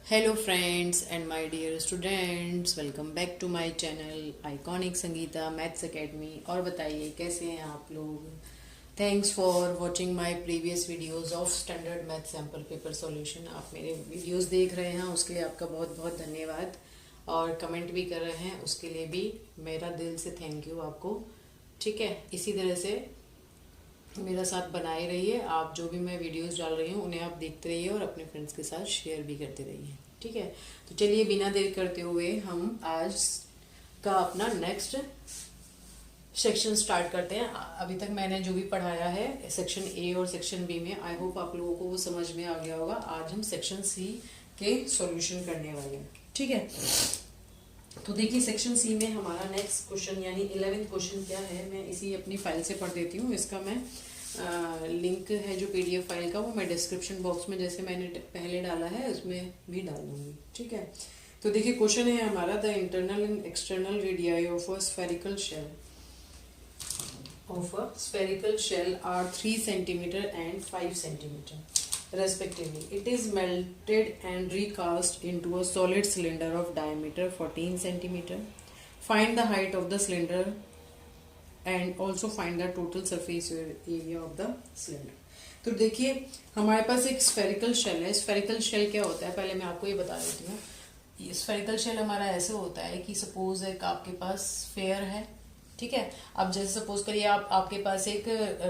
Hello friends and my dear students, welcome back to my channel iconic Sangeeta maths academy. और बताइए कैसे हैं आप लोग। Thanks for watching my previous videos of standard math sample paper solution. आप मेरे videos देख रहे हैं, उसके लिए आपका बहुत बहुत धन्यवाद। और कमेंट भी कर रहे हैं, उसके लिए भी मेरा दिल से थैंक यू आपको। ठीक है, इसी तरह से मेरा साथ बनाए रहिए। आप जो भी मैं वीडियोस डाल रही हूँ उन्हें आप देखते रहिए और अपने फ्रेंड्स के साथ शेयर भी करते रहिए। ठीक है, तो चलिए बिना देर करते हुए हम आज का अपना नेक्स्ट सेक्शन स्टार्ट करते हैं। अभी तक मैंने जो भी पढ़ाया है सेक्शन ए और सेक्शन बी में, आई होप आप लोगों को वो समझ में आ गया होगा। आज हम सेक्शन सी के सॉल्यूशन करने वाले हैं। ठीक है, तो देखिए सेक्शन सी में हमारा नेक्स्ट क्वेश्चन यानी 11th क्वेश्चन क्या है, मैं इसी अपनी फाइल से पढ़ देती हूँ। इसका मैं लिंक है जो पीडीएफ फाइल का, वो मैं डिस्क्रिप्शन बॉक्स में जैसे मैंने पहले डाला है उसमें भी डाल दूंगी। ठीक है, तो देखिए क्वेश्चन है हमारा, the internal and external radii of a spherical shell are 3 centimeter and 5 centimeter respectively. It is melted and recast into a solid cylinder of diameter 14 centimeter. Find the height of the cylinder and also find the total surface area of the cylinder. तो देखिए हमारे पास एक spherical shell है। Spherical shell क्या होता है पहले मैं आपको ये बता देती हूँ। ये स्फेरिकल शेल हमारा ऐसे होता है कि सपोज एक आपके पास स्फेयर है, ठीक है। अब जैसे सपोज करिए आपके पास एक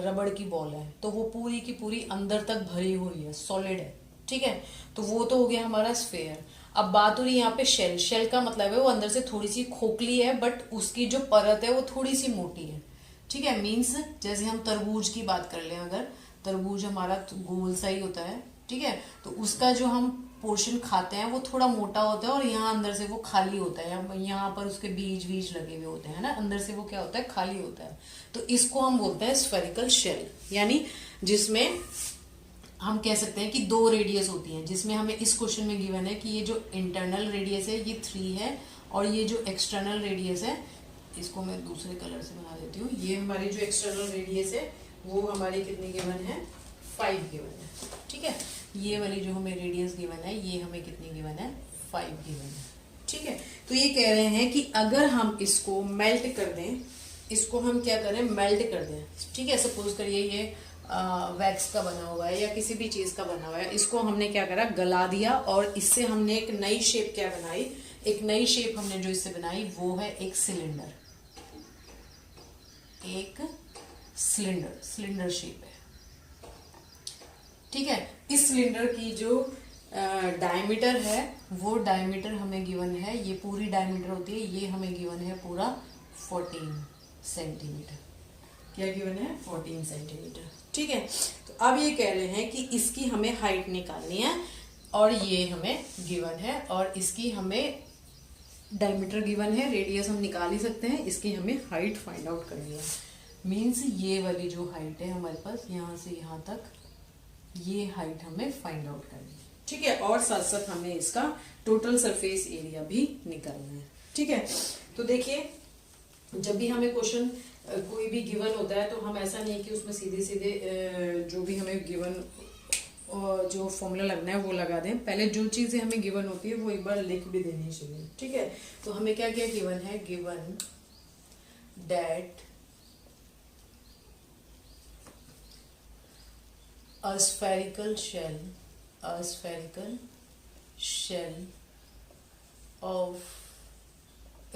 रबड़ की बॉल है, तो वो पूरी की पूरी अंदर तक भरी हुई है, सॉलिड है, ठीक है। तो वो तो हो गया हमारा स्फेयर। अब बात हो रही है यहाँ पे शेल। शेल का मतलब है वो अंदर से थोड़ी सी खोखली है, बट उसकी जो परत है वो थोड़ी सी मोटी है। ठीक है, मीन्स जैसे हम तरबूज की बात कर लें, अगर तरबूज हमारा गोल सा ही होता है, ठीक है, तो उसका जो हम पोर्शन खाते हैं वो थोड़ा मोटा होता है और यहाँ अंदर से वो खाली होता है। यहाँ पर उसके बीज लगे हुए होते हैं ना, अंदर से वो क्या होता है, खाली होता है। तो इसको हम बोलते हैं स्फेरिकल शेल, यानी जिसमें हम कह सकते हैं कि 2 रेडियस होती हैं। जिसमें हमें इस क्वेश्चन में गिवन है कि ये जो इंटरनल रेडियस है ये 3 है और ये जो एक्सटर्नल रेडियस है, इसको मैं दूसरे कलर से बना देती हूँ। ये हमारी जो एक्सटर्नल रेडियस है वो हमारी कितनी गिवन है, 5 गिवन है। ठीक है, ये वाली जो हमें रेडियस गिवन है ये हमें कितनी गिवन है, 5 गिवन है। ठीक है, तो ये कह रहे हैं कि अगर हम इसको मेल्ट कर दें, इसको हम क्या करें, मेल्ट कर दें। ठीक है, सपोज करिए ये वैक्स का बना हुआ है या किसी भी चीज का बना हुआ है, इसको हमने क्या करा, गला दिया और इससे हमने एक नई शेप क्या बनाई, एक नई शेप हमने जो इससे बनाई वो है एक सिलेंडर। एक सिलेंडर शेप है। ठीक है, इस सिलेंडर की जो डायमीटर है वो डायमीटर हमें गिवन है, ये पूरी डायमीटर होती है, ये हमें गिवन है पूरा 14 सेंटीमीटर। क्या गिवन है, 14 सेंटीमीटर। ठीक है, तो अब ये कह रहे हैं कि इसकी हमें हाइट निकालनी है और ये हमें गिवन है और इसकी हमें डायमीटर गिवन है, रेडियस हम निकाल ही सकते हैं, इसकी हमें हाइट फाइंड आउट करनी है। मीन्स ये वाली जो हाइट है हमारे पास यहाँ से यहाँ तक, ये हाइट हमें फाइंड आउट करनी है। ठीक है, और साथ साथ हमें इसका टोटल सरफेस एरिया भी निकालना है। ठीक है, तो देखिए जब भी हमें क्वेश्चन कोई भी गिवन होता है तो हम ऐसा नहीं कि उसमें सीधे सीधे जो भी हमें गिवन जो फॉर्मूला लगना है वो लगा दें। पहले जो चीजें हमें गिवन होती है वो एक बार लिख भी देनी चाहिए। ठीक है, तो हमें क्या क्या गिवन है, given that a spherical shell of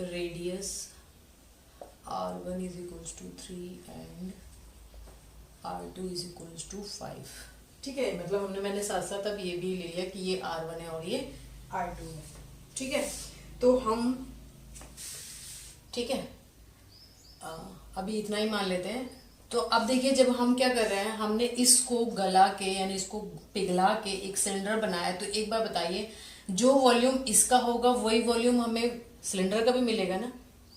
radius r1 is equals to 3 and r2 is equals to 5। ठीक है, मतलब मैंने साथ साथ अब ये भी ले लिया कि ये r1 है और ये r2 है। ठीक है, तो हम, ठीक है, अभी इतना ही मान लेते हैं। तो अब देखिए जब हम क्या कर रहे हैं, हमने इसको गला के यानी इसको पिघला के एक सिलेंडर बनाया, तो एक बार बताइए जो वॉल्यूम इसका होगा वही वॉल्यूम हमें सिलेंडर का भी मिलेगा ना।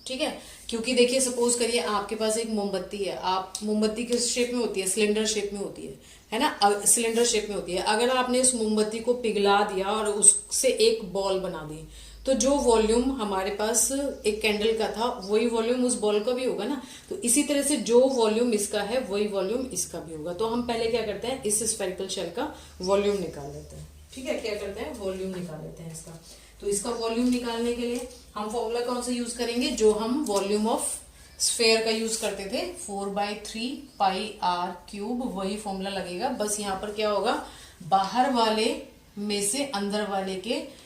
ठीक है, क्योंकि देखिए सपोज करिए आपके पास एक मोमबत्ती है, आप मोमबत्ती किस शेप में होती है, सिलेंडर शेप में होती है ना, सिलेंडर शेप में होती है। अगर आपने उस मोमबत्ती को पिघला दिया और उससे एक बॉल बना दी, तो जो वॉल्यूम हमारे पास एक कैंडल का था वही वॉल्यूम उस बॉल का भी होगा ना। तो इसी तरह से जो वॉल्यूम इसका है वही वॉल्यूम इसका भी होगा। तो हम पहले क्या करते हैं, इस स्फेरिकल शेल का वॉल्यूम निकाल लेते हैं। ठीक है, क्या करते हैं, वॉल्यूम निकाल लेते हैं इसका। तो इसका वॉल्यूम निकालने के लिए हम फॉर्मूला कौन सा यूज करेंगे, जो हम वॉल्यूम ऑफ स्फेयर का यूज करते थे, 4/3 पाई आर क्यूब, वही फॉर्मूला लगेगा। बस यहाँ पर क्या होगा, बाहर वाले में से अंदर वाले के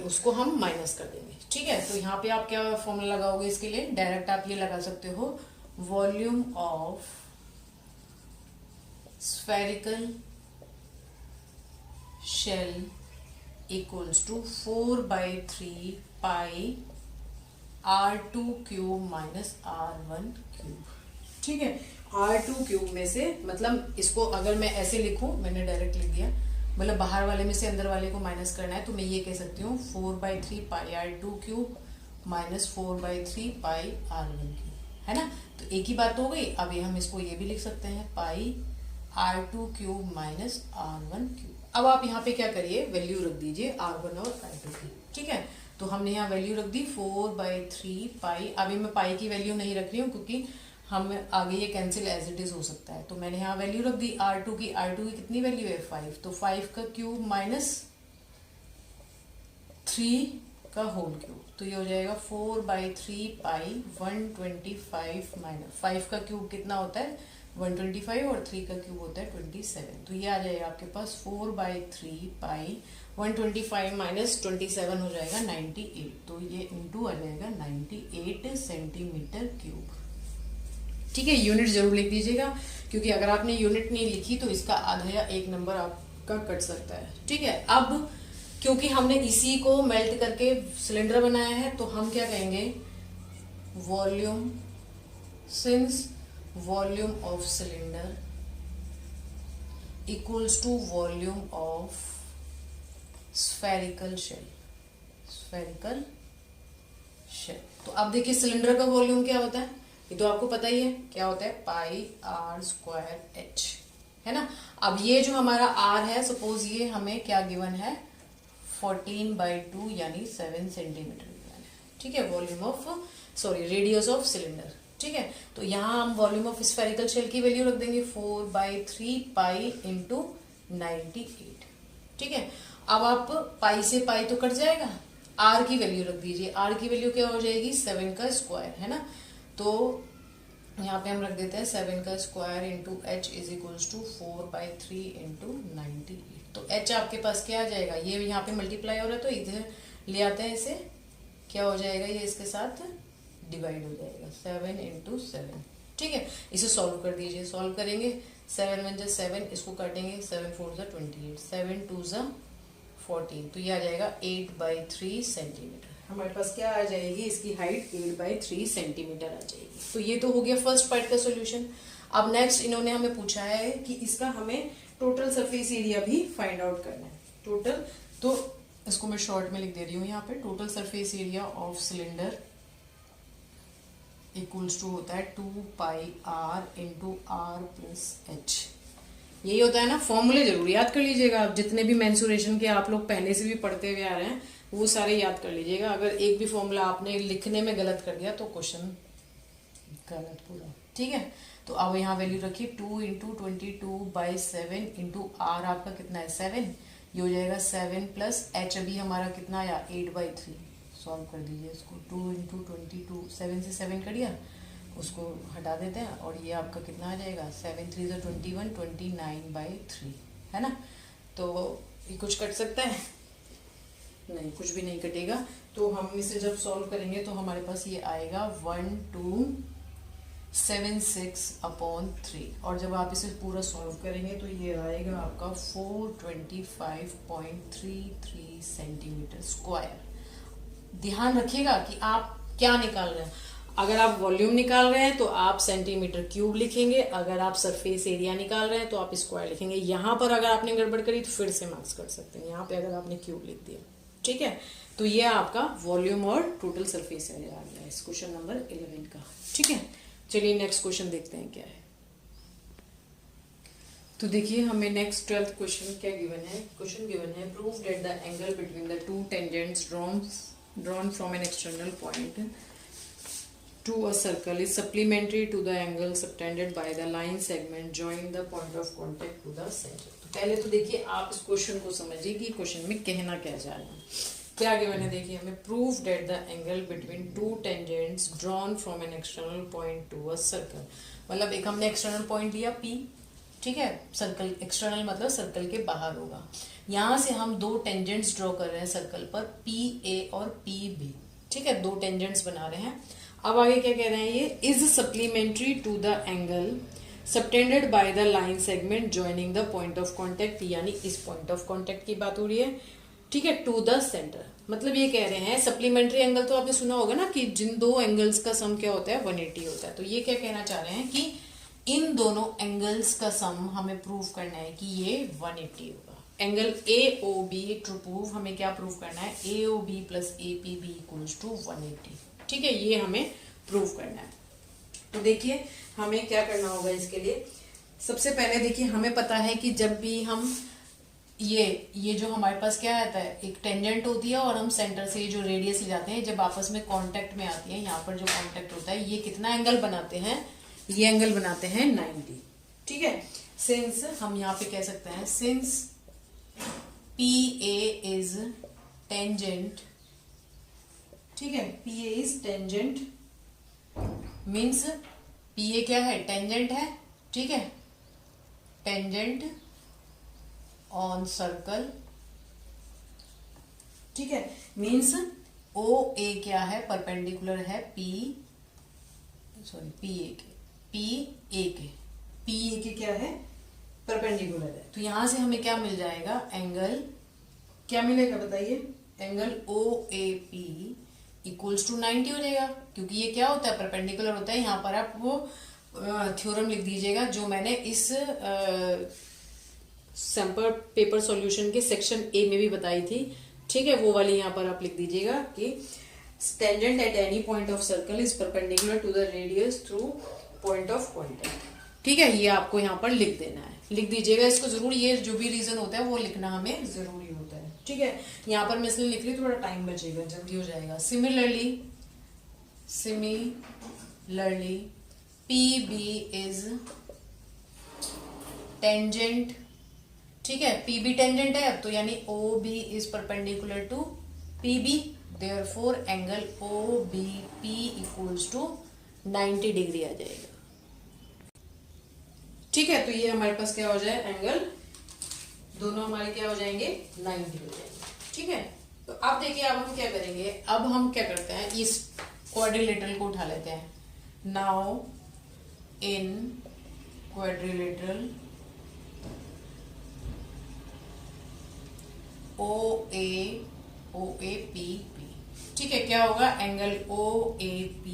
उसको हम माइनस कर देंगे। ठीक है, तो यहाँ पे आप क्या फॉर्मूला लगाओगे इसके लिए, डायरेक्ट आप ये लगा सकते हो, volume of spherical shell equals to 4/3 pi R2 cube minus R1 cube. ठीक है, R2 क्यूब में से, मतलब इसको अगर मैं ऐसे लिखूं, मैंने डायरेक्ट लिख दिया, मतलब बाहर वाले में से अंदर वाले को माइनस करना है, तो मैं ये कह सकती हूँ 4/3 पाई R2 क्यूब माइनस 4/3 पाई R1 क्यूब, है ना। तो एक ही बात हो गई। अब ये हम इसको ये भी लिख सकते हैं, पाई R2 cube minus R1 cube. अब आप यहाँ पे क्या करिए, वैल्यू रख दीजिए R1 और R2 की। ठीक है, तो हमने यहाँ वैल्यू रख दी 4/3 पाई। अभी मैं पाई की वैल्यू नहीं रख रही हूँ क्योंकि हम आगे ये कैंसिल एज इट इज हो सकता है। तो मैंने यहाँ वैल्यू रख दी R2 की। R2 की कितनी वैल्यू है, 5, तो 5 का क्यूब माइनस 3 का होल क्यूब, तो ये हो जाएगा 4/3 पाई 125 माइनस 5 का क्यूब कितना होता है 125 और 3 का क्यूब होता है 27। तो ये आ जाएगा आपके पास 4/3 पाई 125 माइनस 27 हो जाएगा 98। तो ये इंटू आ जाएगा 98 सेंटीमीटर क्यूब। ठीक है, यूनिट जरूर लिख दीजिएगा, क्योंकि अगर आपने यूनिट नहीं लिखी तो इसका आधा या एक नंबर आपका कट सकता है। ठीक है, अब क्योंकि हमने इसी को मेल्ट करके सिलेंडर बनाया है, तो हम क्या कहेंगे, volume, since volume of cylinder equals to volume of spherical shell, spherical shell. तो अब देखिए सिलेंडर का वॉल्यूम क्या होता है, ये तो आपको पता ही है क्या होता है, पाई R² H, है ना। अब ये जो हमारा R है, सपोज ये हमें क्या गिवन है, 14/2 यानी 7 सेंटीमीटर गिवन है। ठीक है, volume of, sorry, radius of cylinder. ठीक है, तो यहाँ हम वॉल्यूम ऑफ स्फेरिकल शेल की वैल्यू रख देंगे 4/3 पाई इंटू 98। ठीक है, अब आप पाई से पाई तो कट जाएगा, R की वैल्यू रख दीजिए। R की वैल्यू क्या हो जाएगी, 7 का स्क्वायर, है ना। तो यहाँ पे हम रख देते हैं 7 का square into H is equals to 4/3 into 98। तो H आपके पास क्या आ जाएगा, ये यहाँ पे मल्टीप्लाई हो रहा है तो इधर ले आते हैं इसे, क्या हो जाएगा, ये इसके साथ डिवाइड हो जाएगा, 7 इंटू 7। ठीक है, इसे सॉल्व कर दीजिए। सॉल्व करेंगे, 7 1 जा 7, इसको काटेंगे, 7 4 जा 28, 7 2 जा 14, तो ये आ जाएगा 8/3 सेंटीमीटर। हमारे पास क्या आ जाएगी, इसकी हाइट 8/3 सेंटीमीटर आ जाएगी। तो ये तो हो गया फर्स्ट पार्ट का सोल्यूशन। अब नेक्स्ट इन्होंने हमें पूछा है कि इसका हमें टोटल सरफेस एरिया भी फाइंड आउट करना है। टोटल, तो इसको मैं शॉर्ट में लिख दे रही हूँ यहाँ पे, total surface area of cylinder equals to होता है 2 pi R into R plus H। यही होता है ना। फॉर्मूले जरूर याद कर लीजिएगा, आप जितने भी मेंसुरेशन के आप लोग पहले से भी पढ़ते हुए आ रहे हैं वो सारे याद कर लीजिएगा। अगर एक भी फॉर्मूला आपने लिखने में गलत कर दिया तो क्वेश्चन गलत पूरा। ठीक है, तो अब यहाँ वैल्यू रखिए 2 इंटू 22/7 इंटू R आपका कितना है 7, ये हो जाएगा 7 प्लस H अभी हमारा कितना आया 8/3। सॉल्व कर दीजिए इसको, 2 इंटू 22, 7 से 7 करिए, उसको हटा देते हैं और ये आपका कितना आ जाएगा 7 3 से 21, 29/3, है ना। तो ये कुछ कट सकता है नहीं, कुछ भी नहीं कटेगा। तो हम इसे जब सॉल्व करेंगे तो हमारे पास ये आएगा 1276/3, और जब आप इसे पूरा सॉल्व करेंगे तो ये आएगा आपका 425.33 सेंटीमीटर स्क्वायर। ध्यान रखिएगा कि आप क्या निकाल रहे हैं। अगर आप वॉल्यूम निकाल रहे हैं तो आप सेंटीमीटर क्यूब लिखेंगे, अगर आप सरफेस एरिया निकाल रहे हैं तो आप स्क्वायर लिखेंगे। यहाँ पर अगर आपने गड़बड़ करी तो फिर से मार्क्स कर सकते हैं, यहाँ पे अगर आपने क्यूब लिख दिया। ठीक है, तो ये आपका वॉल्यूम और टोटल सरफेस एरिया आ गया इस क्वेश्चन नंबर 11 का। ठीक है, चलिए नेक्स्ट क्वेश्चन देखते हैं क्या है। तो देखिए हमें नेक्स्ट 12th क्वेश्चन क्या गिवन है। क्वेश्चन गिवन है, prove that the angle between the two tangents drawn from an external point to a circle is supplementary to the angle subtended by the line segment joining the point of contact to the center. तो पहले तो देखिए आप इस question को समझिए कि question में कहना क्या चाह रहे हैं. क्या आगे मैंने देखिए हमें prove that the angle between two tangents drawn from an external point to a circle. मतलब एक हमने एक्सटर्नल पॉइंट लिया P, ठीक है, सर्कल एक्सटर्नल मतलब सर्कल के बाहर होगा. यहाँ से हम दो टेंजेंट्स ड्रॉ कर रहे हैं सर्कल पर PA और PB, ठीक है, दो टेंजेंट्स बना रहे हैं. अब आगे क्या कह रहे हैं, ये is supplementary to the angle subtended by the line segment joining the point of contact, यानी इस पॉइंट ऑफ कांटेक्ट की बात हो रही है, ठीक है, टू द सेंटर. मतलब ये कह रहे हैं सप्लीमेंट्री एंगल, तो आपने सुना होगा ना कि जिन दो एंगल्स का सम क्या होता है 180 होता है. तो ये क्या कहना चाह रहे हैं कि इन दोनों एंगल्स का सम हमें प्रूव करना है कि ये 180 होगा. एंगल AOB टू प्रूव हमें क्या प्रूव करना है, AOB plus APB equals to 180. ठीक है, ये हमें प्रूव करना है. तो देखिए हमें क्या करना होगा इसके लिए. सबसे पहले देखिए हमें पता है कि जब भी हम ये जो हमारे पास क्या आता है, एक टेंजेंट होती है और हम सेंटर से जो रेडियस ले जाते हैं, जब आपस में कांटेक्ट में आती है, यहाँ पर जो कांटेक्ट होता है, ये कितना एंगल बनाते हैं, ये एंगल बनाते हैं 90. ठीक है, सिंस हम यहाँ पे कह सकते हैं सिंस PA इज टेंजेंट, ठीक है, PA is tangent means PA क्या है, टेंजेंट है, ठीक है, टेंजेंट ऑन सर्कल, ठीक है, मीन्स OA क्या है, परपेंडिकुलर है PA के क्या है, परपेंडिकुलर है. तो यहां से हमें क्या मिल जाएगा, एंगल क्या मिलेगा बताइए, एंगल OAP इक्वल्स टू 90 हो जाएगा, क्योंकि ये क्या होता है, परपेंडिकुलर होता है. यहाँ पर आप वो थ्योरम लिख दीजिएगा जो मैंने इस सैंपल पेपर सॉल्यूशन के सेक्शन A में भी बताई थी. ठीक है, वो वाली यहाँ पर आप लिख दीजिएगा कि tangent at any point of circle is perpendicular to the radius through point of contact. ठीक है, ये आपको यहाँ पर लिख देना है, लिख दीजिएगा इसको जरूर. ये जो भी रीजन होता है वो लिखना हमें जरूरी होता है. ठीक है, यहाँ पर मैं इसलिए लिख रही, थोड़ा टाइम बचेगा, जल्दी हो जाएगा. सिमिलरली PB इज टेंजेंट, ठीक है, PB टेंजेंट है तो यानी OB is perpendicular to PB, therefore angle OBP equals to 90 degree आ जाएगा. ठीक है, तो ये हमारे पास क्या हो जाए, एंगल दोनों हमारे क्या हो जाएंगे, 90 हो जाएंगे. ठीक है, तो अब देखिए अब हम क्या करेंगे, अब हम क्या करते हैं, इस क्वाड्रिलेटरल को उठा लेते हैं. नाउ इन क्वाड्रिलेटरल OAPP, ठीक है, क्या होगा, angle OAP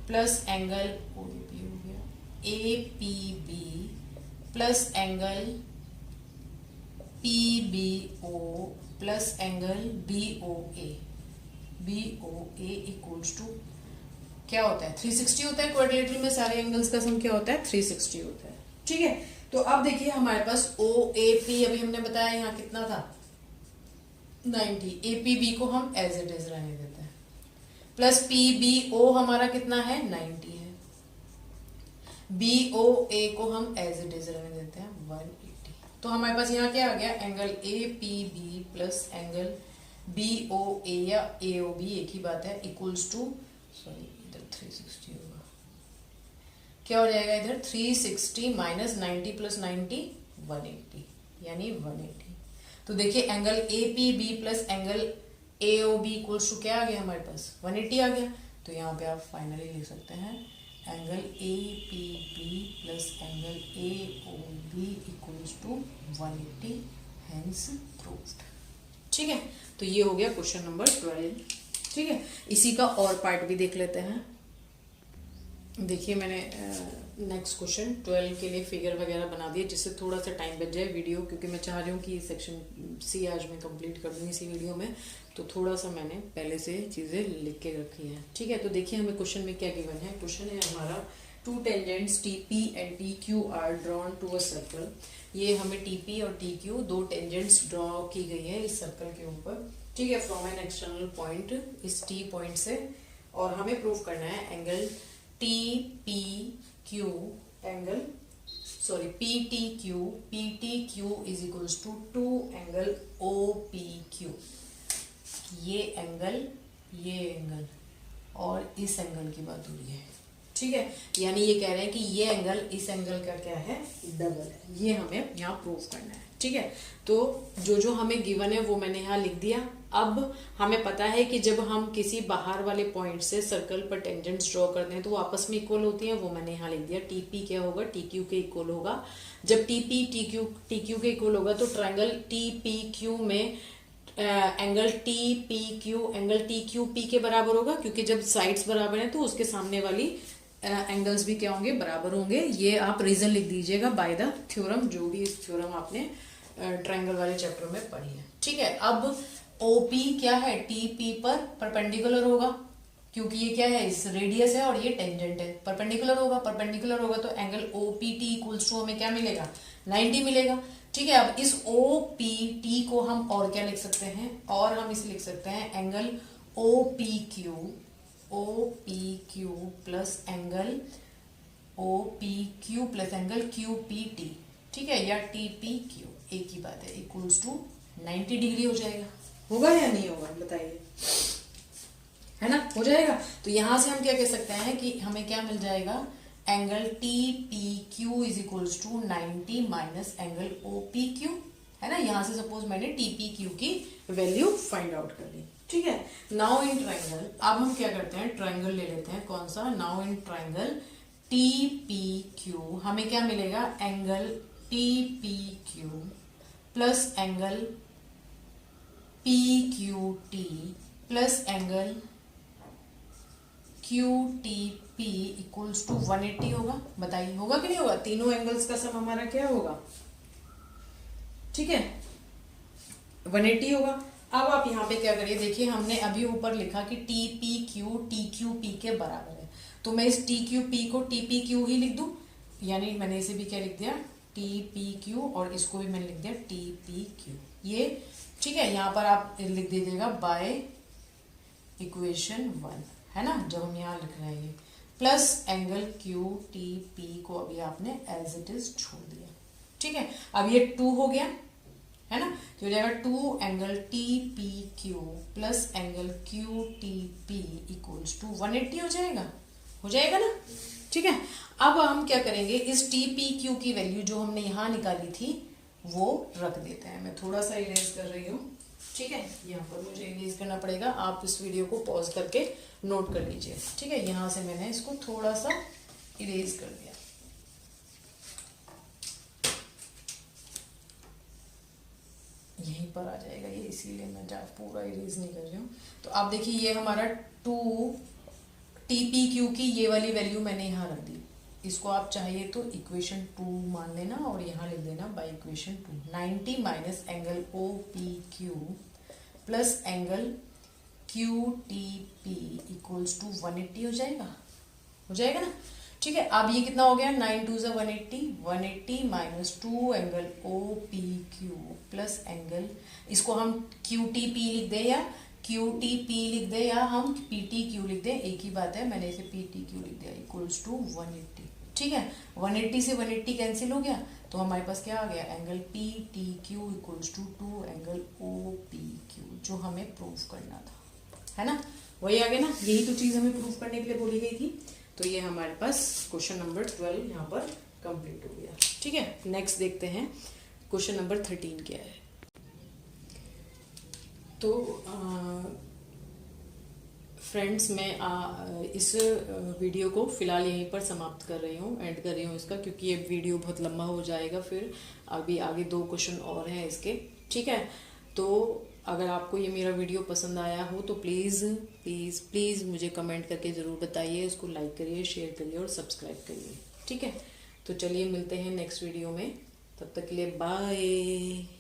plus angle OAP हो गया APB plus angle PBO plus angle BOA equals to क्या होता है, 360 होता है. क्वाड्रिलेटरल में सारे एंगल्स का सम क्या होता है, 360 होता है. ठीक है, तो अब देखिए हमारे पास OAP अभी हमने बताया यहाँ कितना था, 90. APB को हम एज इट इज रहने देते हैं, प्लस PBO हमारा कितना है, 90 है. BOA को हम एज इट इज रहने देते हैं, 180. तो हमारे पास यहाँ क्या आ गया, angle APB plus angle BOA या AOB एक ही बात है, इक्वल्स टू, सॉरी इधर 360 होगा, क्या हो जाएगा इधर 360 माइनस 90 प्लस 90 180, यानी 180. तो देखिए angle APB plus angle AOB equals to क्या आ गया हमारे पास, 180 आ गया. तो यहाँ पे आप फाइनली लिख सकते हैं angle APB plus angle AOB equals to 180, hence proved. ठीक है, तो ये हो गया क्वेश्चन नंबर 12. ठीक है, इसी का और पार्ट भी देख लेते हैं. देखिए मैंने नेक्स्ट क्वेश्चन 12 के लिए फिगर वगैरह बना दिए, जिससे थोड़ा सा टाइम बच जाए वीडियो, क्योंकि मैं चाह रही हूँ कि सेक्शन C आज मैं कंप्लीट कर दूँ इसी वीडियो में. तो थोड़ा सा मैंने पहले से चीज़ें लिख के रखी हैं. ठीक है, तो देखिए हमें क्वेश्चन में क्या गिवन है. क्वेश्चन है हमारा two tangents TP and TQ are drawn to a circle. ये हमें TP और TQ दो टेंजेंट्स ड्रॉ की गई है इस सर्कल के ऊपर. ठीक है, फ्रॉम एन एक्सटर्नल पॉइंट, इस T पॉइंट से, और हमें प्रूव करना है angle T P Q angle PTQ is equals to 2 angle OPQ। ये एंगल और इस एंगल की बात हो रही है, ठीक है। यानी ये कह रहे हैं कि ये एंगल इस एंगल का क्या है, डबल है। ये हमें यहाँ प्रूव करना है, ठीक है। तो जो हमें गिवन है वो मैंने यहाँ लिख दिया। अब हमें पता है कि जब हम किसी बाहर वाले पॉइंट से सर्कल पर टेंजेंट्स ड्रॉ करते हैं तो वो आपस में इक्वल होती हैं, वो मैंने यहाँ लिख दिया। टीपी क्या होगा, टीक्यू के इक्वल होगा। जब टीपी टीक्यू के इक्वल होगा तो ट्रायंगल टीपीक्यू में एंगल टीपीक्यू एंगल टीक्यूपी के बराबर होगा, क्योंकि जब साइड्स बराबर हैं तो उसके सामने वाली एंगल्स भी क्या होंगे, बराबर होंगे। ये आप रीजन लिख दीजिएगा बाय द थ्योरम, जो भी इस थ्योरम आपने ट्रायंगल वाले चैप्टर में पढ़ी है, ठीक है। अब ओपी क्या है, टीपी पर परपेंडिकुलर होगा, क्योंकि ये क्या है, इस रेडियस है और ये टेंजेंट है। परपेंडिकुलर होगा तो एंगल ओपीटी इक्वल्स टू हमें क्या मिलेगा, 90 मिलेगा, ठीक है। अब इस ओपीटी को हम और क्या लिख सकते हैं, और हम इसे लिख सकते हैं angle OPQ plus angle OPQ plus angle QPT, ठीक है, या TPQ, एक ही बात है, इक्वल्स टू 90 डिग्री हो जाएगा। होगा या नहीं होगा बताइए, है ना, हो जाएगा। तो यहां से हम क्या कह सकते हैं कि हमें क्या मिल जाएगा, angle TPQ is equals to 90 minus angle OPQ, है ना। यहां से सपोज मैंने TPQ की वैल्यू फाइंड आउट कर ली, ठीक है। नाउ इन ट्रायंगल, अब हम क्या करते हैं, ट्रायंगल ले लेते हैं, कौन सा, नाउ इन ट्रायंगल TPQ हमें क्या मिलेगा, angle TPQ plus angle PQT plus angle QTP equals to 180 होगा। बताइए होगा कि नहीं होगा, तीनों एंगल्स का सम हमारा क्या होगा, ठीक है, 180 होगा। अब आप यहाँ पे क्या करिए, देखिए हमने अभी ऊपर लिखा कि TPQ TQP के बराबर है, तो मैं इस TQP को TPQ ही लिख दूं, यानी मैंने इसे भी क्या लिख दिया, TPQ, और इसको भी मैंने लिख दिया TPQ, ये ठीक है। यहाँ पर आप लिख दीजिएगा बाय इक्वेशन 1, है ना, जब हम यहाँ लिख रहे हैं ये, प्लस एंगल QTP को अभी आपने एज इट इज छोड़ दिया, ठीक है। अब ये 2 हो गया, है ना, तो हो जाएगा 2 angle TPQ plus angle QTP equals to 180 हो जाएगा ना, ठीक है। अब हम क्या करेंगे, इस TPQ की वैल्यू जो हमने यहाँ निकाली थी वो रख देते हैं। मैं थोड़ा सा इरेज कर रही हूँ, ठीक है, यहाँ पर मुझे इरेज करना पड़ेगा, आप इस वीडियो को पॉज करके नोट कर लीजिए, ठीक है। यहाँ से मैंने इसको थोड़ा सा इरेज कर दिया, यहीं पर आ जाएगा ये, इसीलिए मैं पूरा इरेज नहीं कर रही हूँ। तो आप देखिए ये हमारा 2 TPQ की ये वाली वैल्यू मैंने यहाँ रख दी, इसको आप चाहिए तो इक्वेशन 2 मान लेना और यहाँ लिख देना by equation 2, 90 minus angle OPQ plus angle QTP equals to 180 हो जाएगा ना, ठीक है। अब ये कितना हो गया, 9 2 180 minus 2 angle OPQ plus angle, इसको हम QTP लिख दे या QTP लिख दे या हम PTQ लिख दे, एक ही बात है, मैंने इसे PTQ लिख दिया, इक्वल्स टू 180, ठीक है। 180 से 180 कैंसिल हो गया, तो हमारे पास क्या आ गया, angle PTQ equals to 2 angle OPQ, जो हमें प्रूव करना था, है ना, वही आ गया ना। यही तो चीज हमें प्रूव करने के लिए बोली गई थी। तो ये हमारे पास क्वेश्चन नंबर 12 यहाँ पर कंप्लीट हो गया, ठीक है। नेक्स्ट देखते हैं क्वेश्चन नंबर 13 क्या है। तो फ्रेंड्स, मैं इस वीडियो को फिलहाल यहीं पर समाप्त कर रही हूँ, एंड कर रही हूँ इसका, क्योंकि ये वीडियो बहुत लंबा हो जाएगा, फिर अभी आगे 2 क्वेश्चन और हैं इसके, ठीक है। तो अगर आपको ये मेरा वीडियो पसंद आया हो तो प्लीज़ प्लीज़ प्लीज़ मुझे कमेंट करके ज़रूर बताइए, इसको लाइक करिए, शेयर करिए और सब्सक्राइब करिए, ठीक है। तो चलिए मिलते हैं नेक्स्ट वीडियो में, तब तक के लिए बाय।